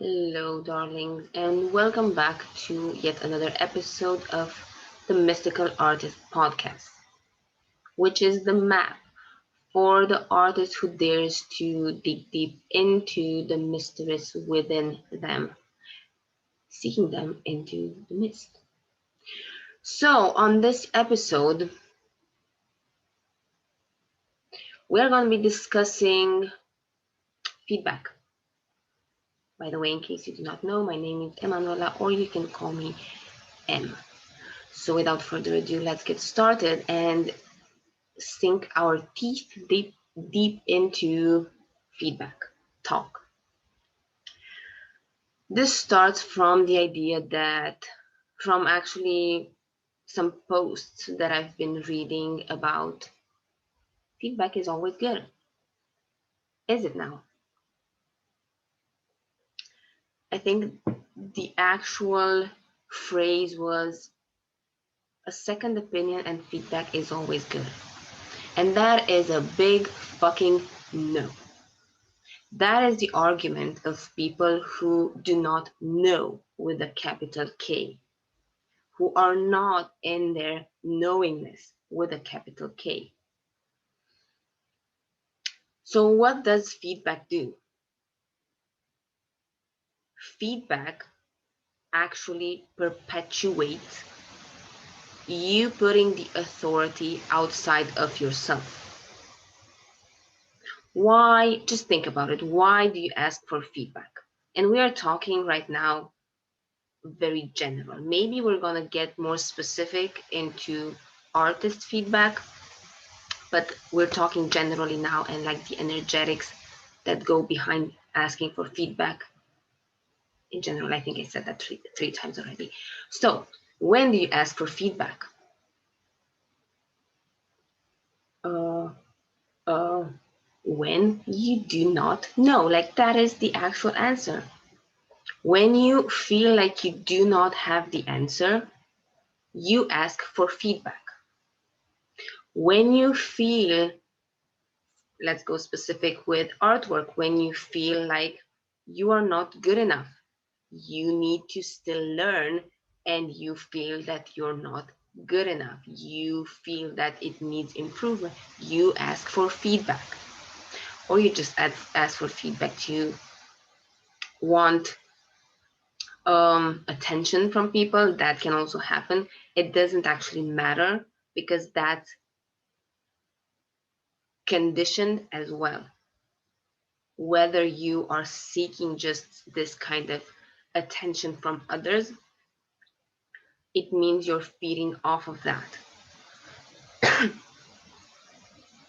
Hello, darlings, and welcome back to yet another episode of the Mystical Artist Podcast, which is the map for the artist who dares to dig deep into the mysteries within them, seeking them into the mist. So, on this episode, we're going to be discussing feedback. By the way, in case you do not know, my name is Emanuela, or you can call me M. So, without further ado, let's get started and sink our teeth deep into feedback talk. This starts from the idea that from actually some posts that I've been reading about feedback is always good. Is it now? I think the actual phrase was a second opinion and feedback is always good. And that is a big fucking no. That is the argument of people who do not know with a capital K, who are not in their knowingness with a capital K. So, what does feedback do? Feedback actually perpetuates you putting the authority outside of yourself. Why? Just think about it. Why do you ask for feedback? And we are talking right now very general. Maybe we're going to get more specific into artist feedback, but we're talking generally now and like the energetics that go behind asking for feedback in general. I think I said that three times already. So, when do you ask for feedback? Uh, uh, when you do not know. Like, that is the actual answer. When you feel like you do not have the answer, you ask for feedback. When you feel, let's go specific with artwork, when you feel like you are not good enough, you need to still learn, and you feel that you're not good enough, you feel that it needs improvement, you ask for feedback. Or you just ask for feedback to want attention from people. That can also happen. It doesn't actually matter because that's conditioned as well. Whether you are seeking just this kind of attention from others, it means you're feeding off of that,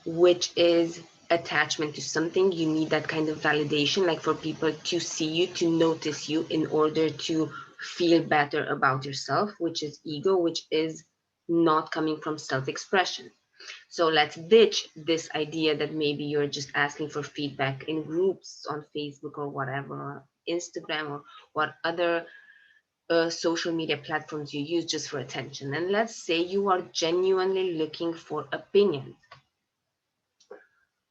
which is attachment to something. You need that kind of validation, like for people to see you, to notice you in order to feel better about yourself, which is ego, which is not coming from self-expression. So let's ditch this idea that maybe you're just asking for feedback in groups on Facebook or whatever, or Instagram, or what other social media platforms you use just for attention. And let's say you are genuinely looking for opinions.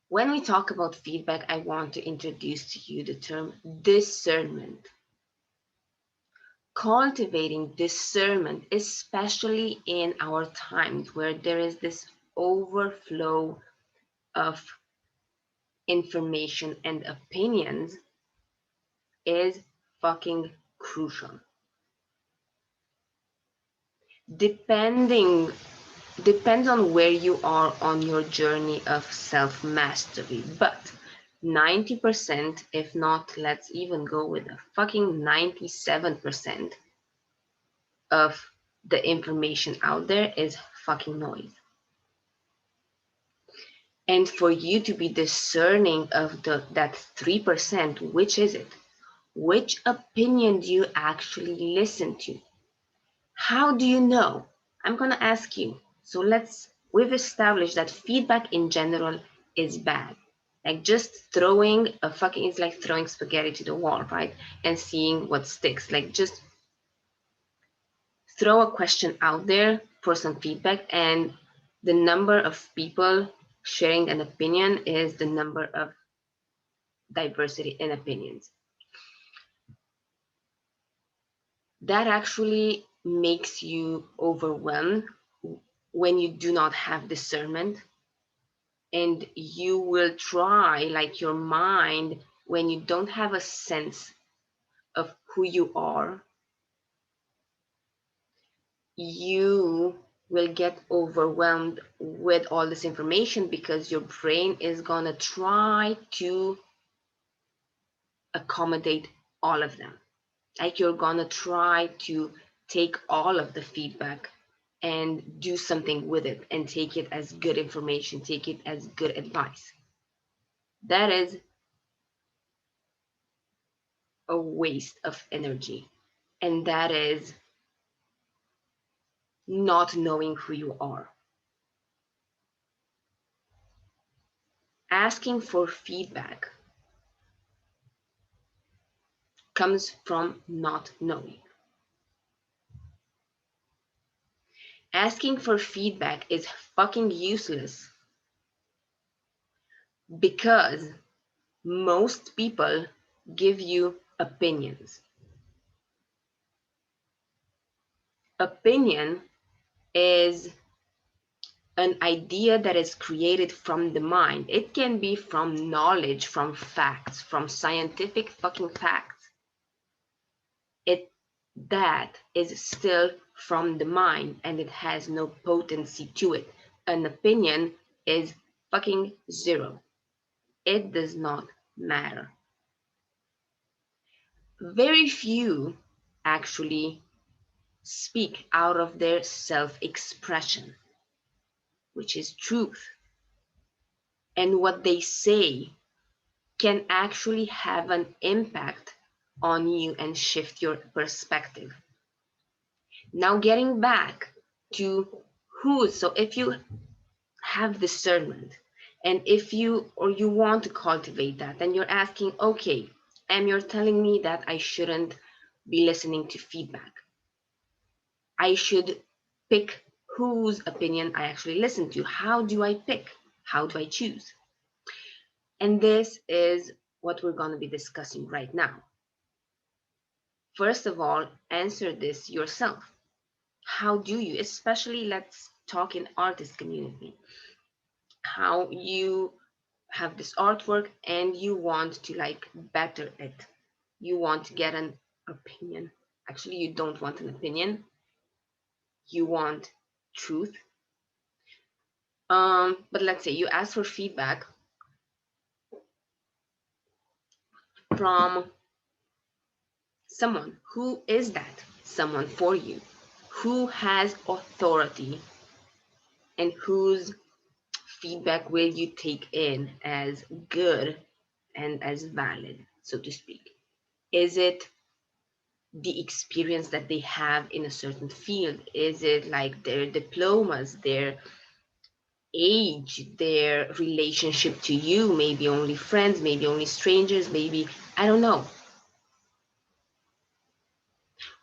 When we talk about feedback, I want to introduce to you the term discernment. Cultivating discernment, especially in our times where there is this overflow of information and opinions, is fucking crucial. Depending Depends on where you are on your journey of self-mastery, but 90%, if not, let's even go with a fucking 97% of the information out there is fucking noise. And for you to be discerning of that 3%, which is it? Which opinion do you actually listen to? How do you know? I'm going to ask you. So we've established that feedback in general is bad. Like just throwing a fucking, it's like throwing spaghetti to the wall, right? And seeing what sticks. Like just throw a question out there for some feedback, and the number of people sharing an opinion is the number of diversity in opinions. that actually makes you overwhelmed when you do not have discernment, and you will try, like your mind, when you don't have a sense of who you are, you will get overwhelmed with all this information because your brain is going to try to accommodate all of them. Like you're going to try to take all of the feedback and do something with it and take it as good information, take it as good advice. That is a waste of energy. And that is not knowing who you are. Asking for feedback comes from not knowing. Asking for feedback is fucking useless because most people give you opinions. Opinion is an idea that is created from the mind. It can be from knowledge, from facts, from scientific fucking facts. It that is still from the mind and it has no potency to it. An opinion is fucking zero. It does not matter. Very few actually speak out of their self expression, which is truth. And what they say can actually have an impact on you and shift your perspective. Now, getting back to who, so if you have discernment and if you or you want to cultivate that, then you're asking, okay, and you're telling me that I shouldn't be listening to feedback. I should pick whose opinion I actually listen to. How do I pick? How do I choose? And this is what we're going to be discussing right now. First of all, answer this yourself. How do you, especially let's talk in artist community, how you have this artwork and you want to like better it. You want to get an opinion. Actually, you don't want an opinion. You want truth. But let's say you ask for feedback from someone. Who is that someone for you? Who has authority and whose feedback will you take in as good and as valid, so to speak? Is it the experience that they have in a certain field? Is it like their diplomas, their age, their relationship to you? Maybe only friends, maybe only strangers, maybe, I don't know.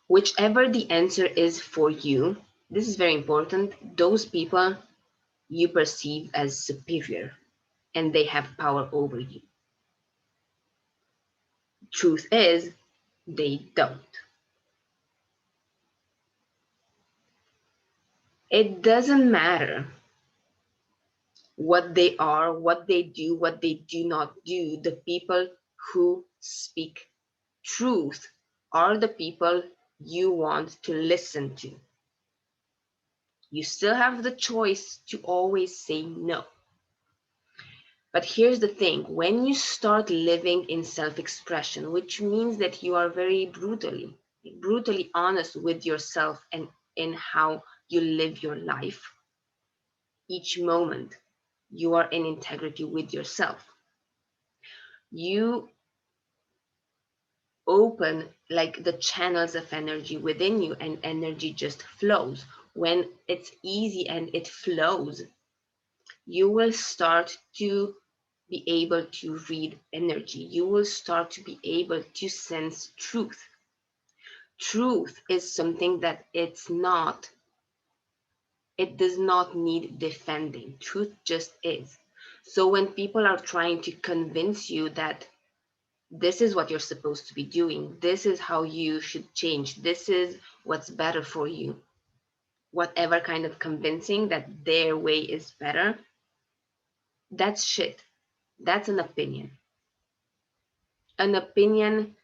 Whichever the answer is for you, this is very important. Those people you perceive as superior and they have power over you. Truth is, they don't. It doesn't matter what they are, what they do, what they do not do. The people who speak truth are the people you want to listen to. You still have the choice to always say no. But here's the thing, when you start living in self-expression, which means that you are very brutally honest with yourself and in how you live your life, each moment you are in integrity with yourself. You open like the channels of energy within you and energy just flows. When it's easy and it flows, you will start to be able to read energy. You will start to be able to sense truth. Truth is something that it does not need defending. Truth just is. So when people are trying to convince you that this is what you're supposed to be doing. This is how you should change. This is what's better for you. Whatever kind of convincing that their way is better, that's shit. That's an opinion. An opinion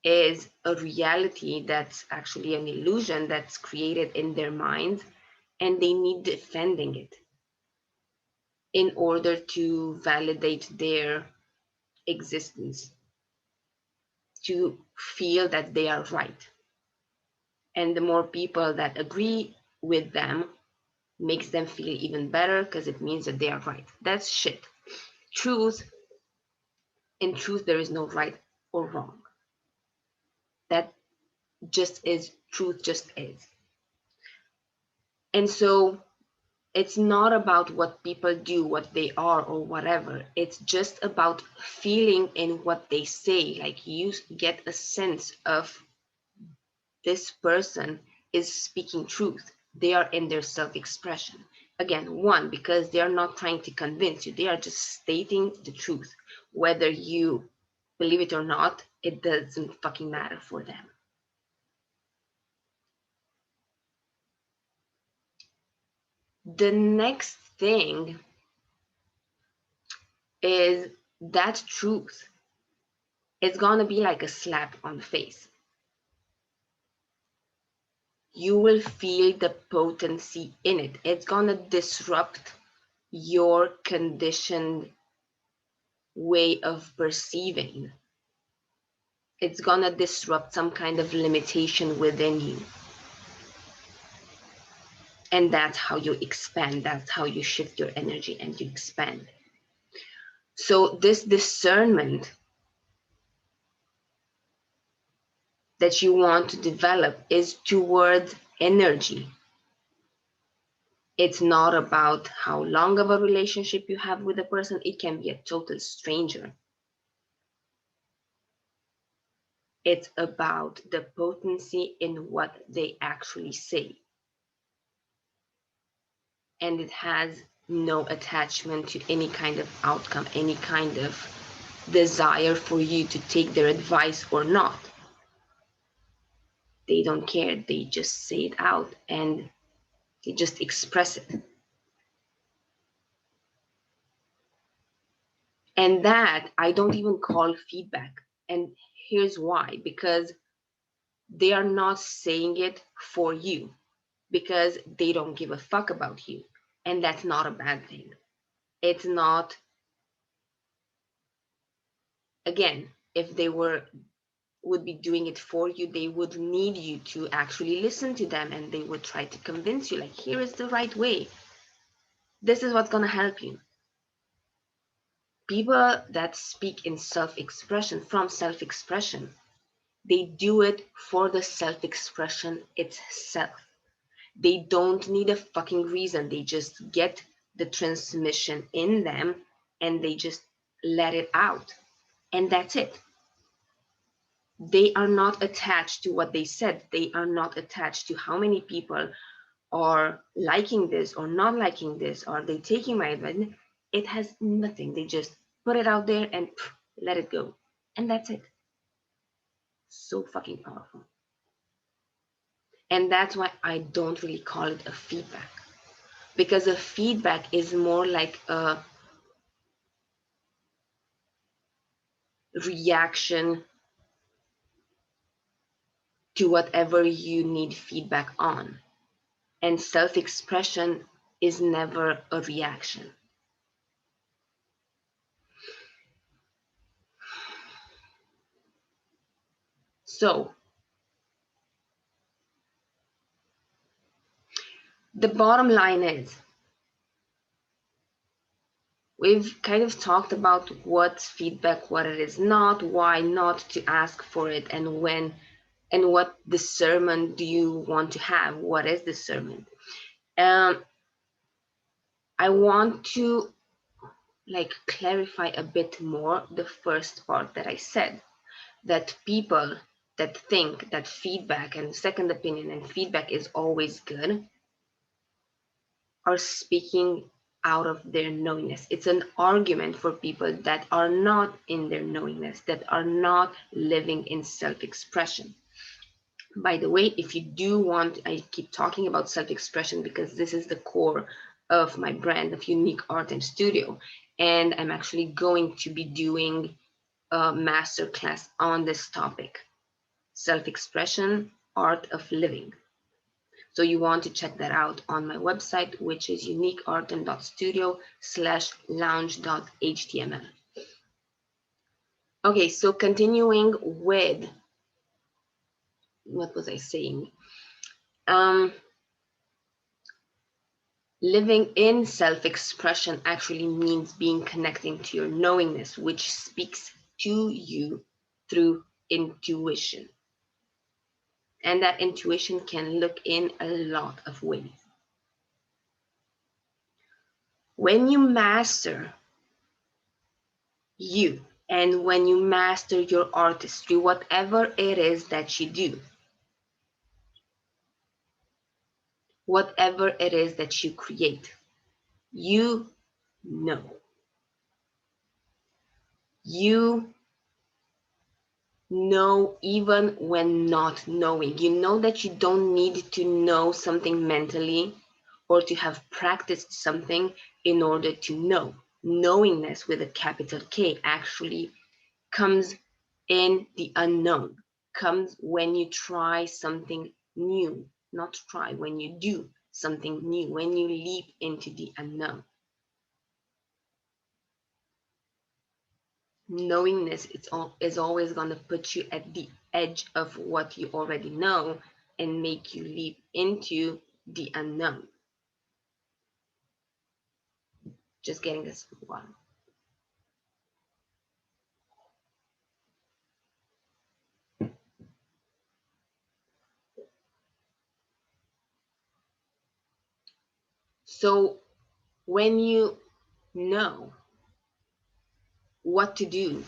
is a reality that's actually an illusion that's created in their minds, and they need defending it in order to validate their existence, to feel that they are right. And the more people that agree with them makes them feel even better because it means that they are right. That's shit. Truth, in truth, there is no right or wrong. That just is, truth just is. And so it's not about what people do, what they are, or whatever. It's just about feeling in what they say. Like you get a sense of this person is speaking truth. They are in their self-expression. Again, one, because they are not trying to convince you. They are just stating the truth. Whether you believe it or not, it doesn't fucking matter for them. The next thing is that truth. It's gonna be like a slap on the face. You will feel the potency in it. It's gonna disrupt your conditioned way of perceiving. It's gonna disrupt some kind of limitation within you. And that's how you expand. That's how you shift your energy and you expand. So this discernment that you want to develop is towards energy. It's not about how long of a relationship you have with a person. It can be a total stranger. It's about the potency in what they actually say. And it has no attachment to any kind of outcome, any kind of desire for you to take their advice or not. They don't care. They just say it out and they just express it. And that I don't even call feedback. And here's why: because they are not saying it for you, because they don't give a fuck about you. And that's not a bad thing. It's not, again, if they would be doing it for you, they would need you to actually listen to them, and they would try to convince you, like, here is the right way. This is what's going to help you. People that speak in self-expression, from self-expression, they do it for the self-expression itself. They don't need a fucking reason. They just get the transmission in them and they just let it out. And that's it. They are not attached to what they said. They are not attached to how many people are liking this or not liking this, or they taking my advice. It has nothing. They just put it out there and let it go. And that's it. So fucking powerful. And that's why I don't really call it a feedback. Because a feedback is more like a reaction to whatever you need feedback on. And self-expression is never a reaction. So, the bottom line is, we've kind of talked about what's feedback, what it is not, why not to ask for it, and when, and what discernment do you want to have? What is discernment? I want to clarify a bit more the first part that I said, that people that think that feedback and second opinion and feedback is always good are speaking out of their knowingness. It's an argument for people that are not in their knowingness, that are not living in self-expression. By the way, if you do want, I keep talking about self-expression because this is the core of my brand of Unique Art and Studio. And I'm actually going to be doing a masterclass on this topic, self-expression, art of living. So you want to check that out on my website, which is uniqueart.studio/lounge.html. Okay, so continuing with, what was I saying? Um, Living in self-expression actually means being connecting to your knowingness, which speaks to you through intuition. And that intuition can look in a lot of ways. When you master you, and when you master your artistry, whatever it is that you do, whatever it is that you create, you know. You know even when not knowing. You know that you don't need to know something mentally or to have practiced something in order to know. Knowingness with a capital K actually comes in the unknown, comes when you try something new, not try, when you do something new, when you leap into the unknown. Knowingness is always going to put you at the edge of what you already know and make you leap into the unknown. Just getting this one. So when you know what to do,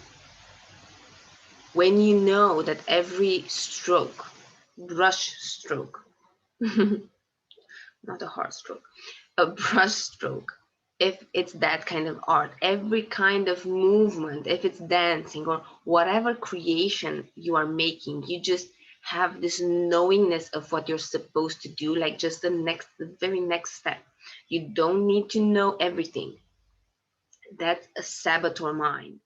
when you know that every stroke, brush stroke, not a hard stroke, a brush stroke, if it's that kind of art, every kind of movement, if it's dancing or whatever creation you are making, you just have this knowingness of what you're supposed to do, like just the very next step. You don't need to know everything. That's a saboteur mind.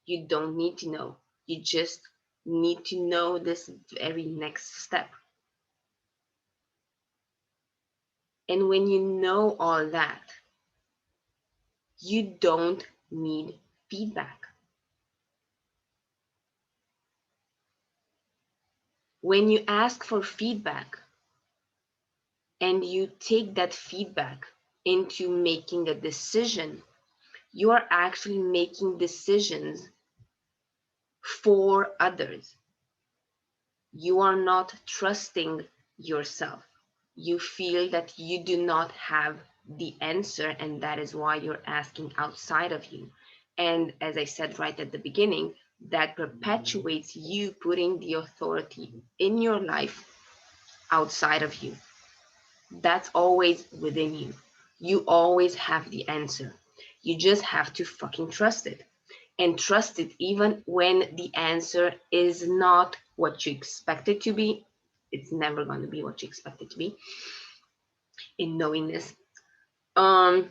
You don't need to know. You just need to know this very next step. And when you know all that, you don't need feedback. When you ask for feedback and you take that feedback into making a decision, you are actually making decisions for others. You are not trusting yourself. You feel that you do not have the answer, and that is why you're asking outside of you. And as I said right at the beginning, that perpetuates you putting the authority in your life outside of you. That's always within you. You always have the answer. You just have to fucking trust it. And trust it even when the answer is not what you expect it to be. It's never going to be what you expect it to be in knowingness. Um,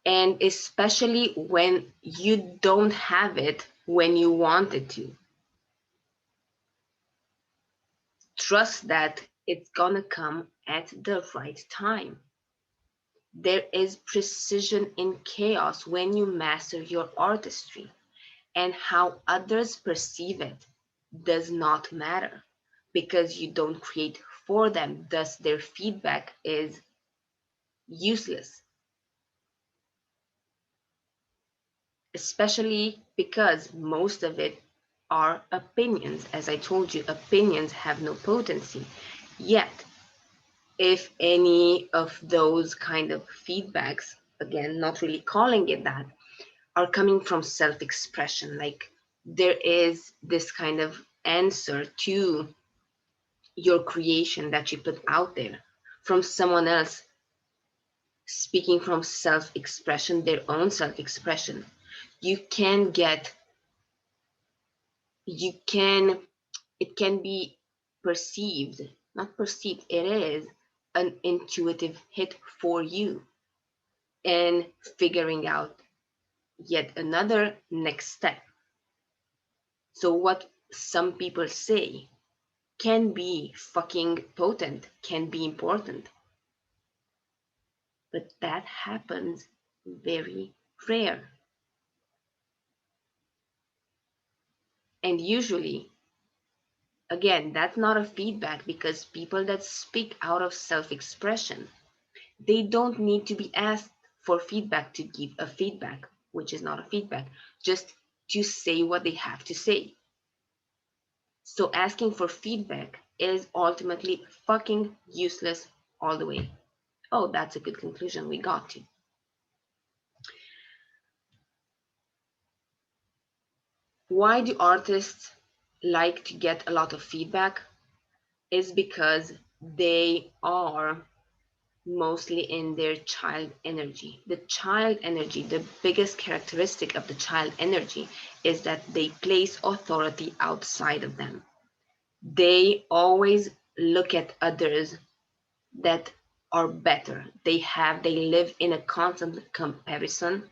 and especially when you don't have it when you want it to. Trust that it's gonna come at the right time. There is precision in chaos when you master your artistry, and how others perceive it does not matter because you don't create for them, thus, their feedback is useless, especially because most of it are opinions. As I told you, opinions have no potency. Yet, if any of those kind of feedbacks, again, not really calling it that, are coming from self-expression, like there is this kind of answer to your creation that you put out there from someone else, speaking from self-expression, their own self-expression. You can get, you can, it can be perceived, not perceived, it is an intuitive hit for you in figuring out yet another next step. So what some people say can be fucking potent, can be important, but that happens very rare. And usually, again, that's not a feedback because people that speak out of self expression, they don't need to be asked for feedback to give a feedback, which is not a feedback, just to say what they have to say. So asking for feedback is ultimately fucking useless all the way. Oh, that's a good conclusion we got to. Why do artists like to get a lot of feedback? Is because they are mostly in their child energy. The child energy, the biggest characteristic of the child energy is that they place authority outside of them. They always look at others that are better. They live in a constant comparison,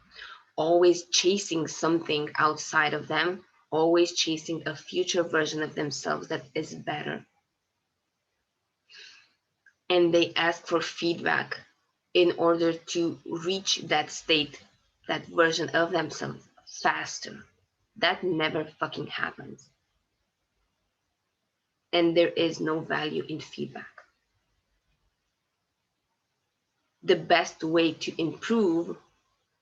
always chasing something outside of them, always chasing a future version of themselves that is better. And they ask for feedback in order to reach that state, that version of themselves faster. That never fucking happens. And there is no value in feedback. The best way to improve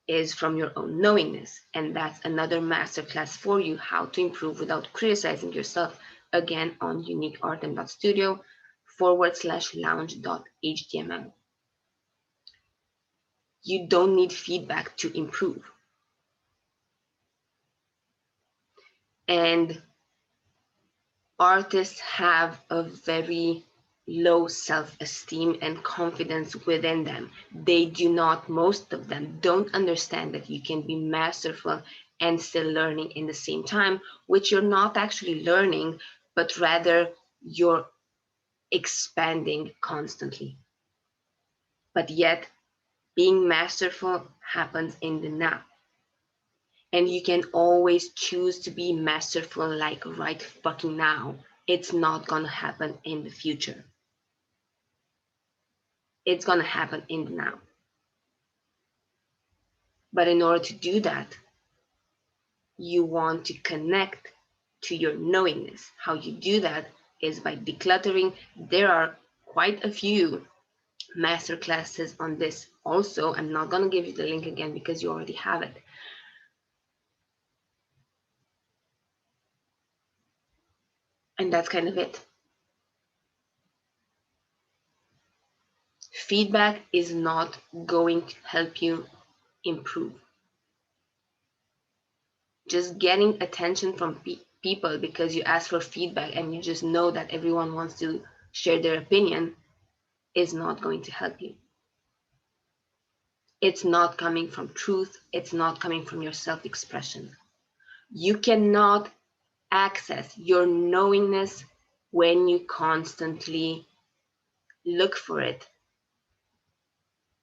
is from your own knowingness. And that's another masterclass for you, how to improve without criticizing yourself, again on uniqueartem.studio/lounge.html. You don't need feedback to improve. And artists have a very low self-esteem and confidence within them. They do not, most of them don't understand that you can be masterful and still learning in the same time, which you're not actually learning, but rather you're expanding constantly. But yet, being masterful happens in the now. And you can always choose to be masterful like right fucking now. It's not gonna happen in the future. It's gonna happen in the now. But in order to do that, you want to connect to your knowingness. How you do that is by decluttering. There are quite a few master classes on this also. I'm not gonna give you the link again because you already have it. And that's kind of it. Feedback is not going to help you improve. Just getting attention from people because you ask for feedback and you just know that everyone wants to share their opinion is not going to help you. It's not coming from truth. It's not coming from your self-expression. You cannot access your knowingness when you constantly look for it,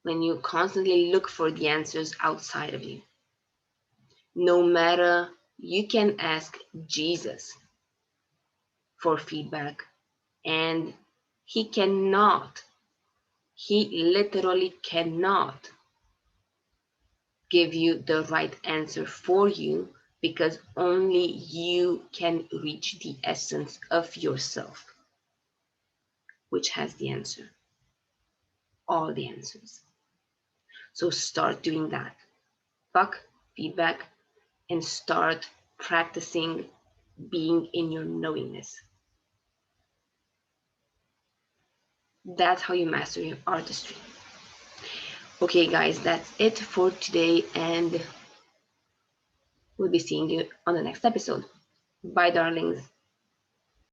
when you constantly look for the answers outside of you. No matter, you can ask Jesus for feedback, and he literally cannot give you the right answer for you because only you can reach the essence of yourself, which has the answer, all the answers. So start doing that. Fuck feedback and start practicing being in your knowingness. That's how you master your artistry. Okay, guys, that's it for today, and we'll be seeing you on the next episode. Bye, darlings.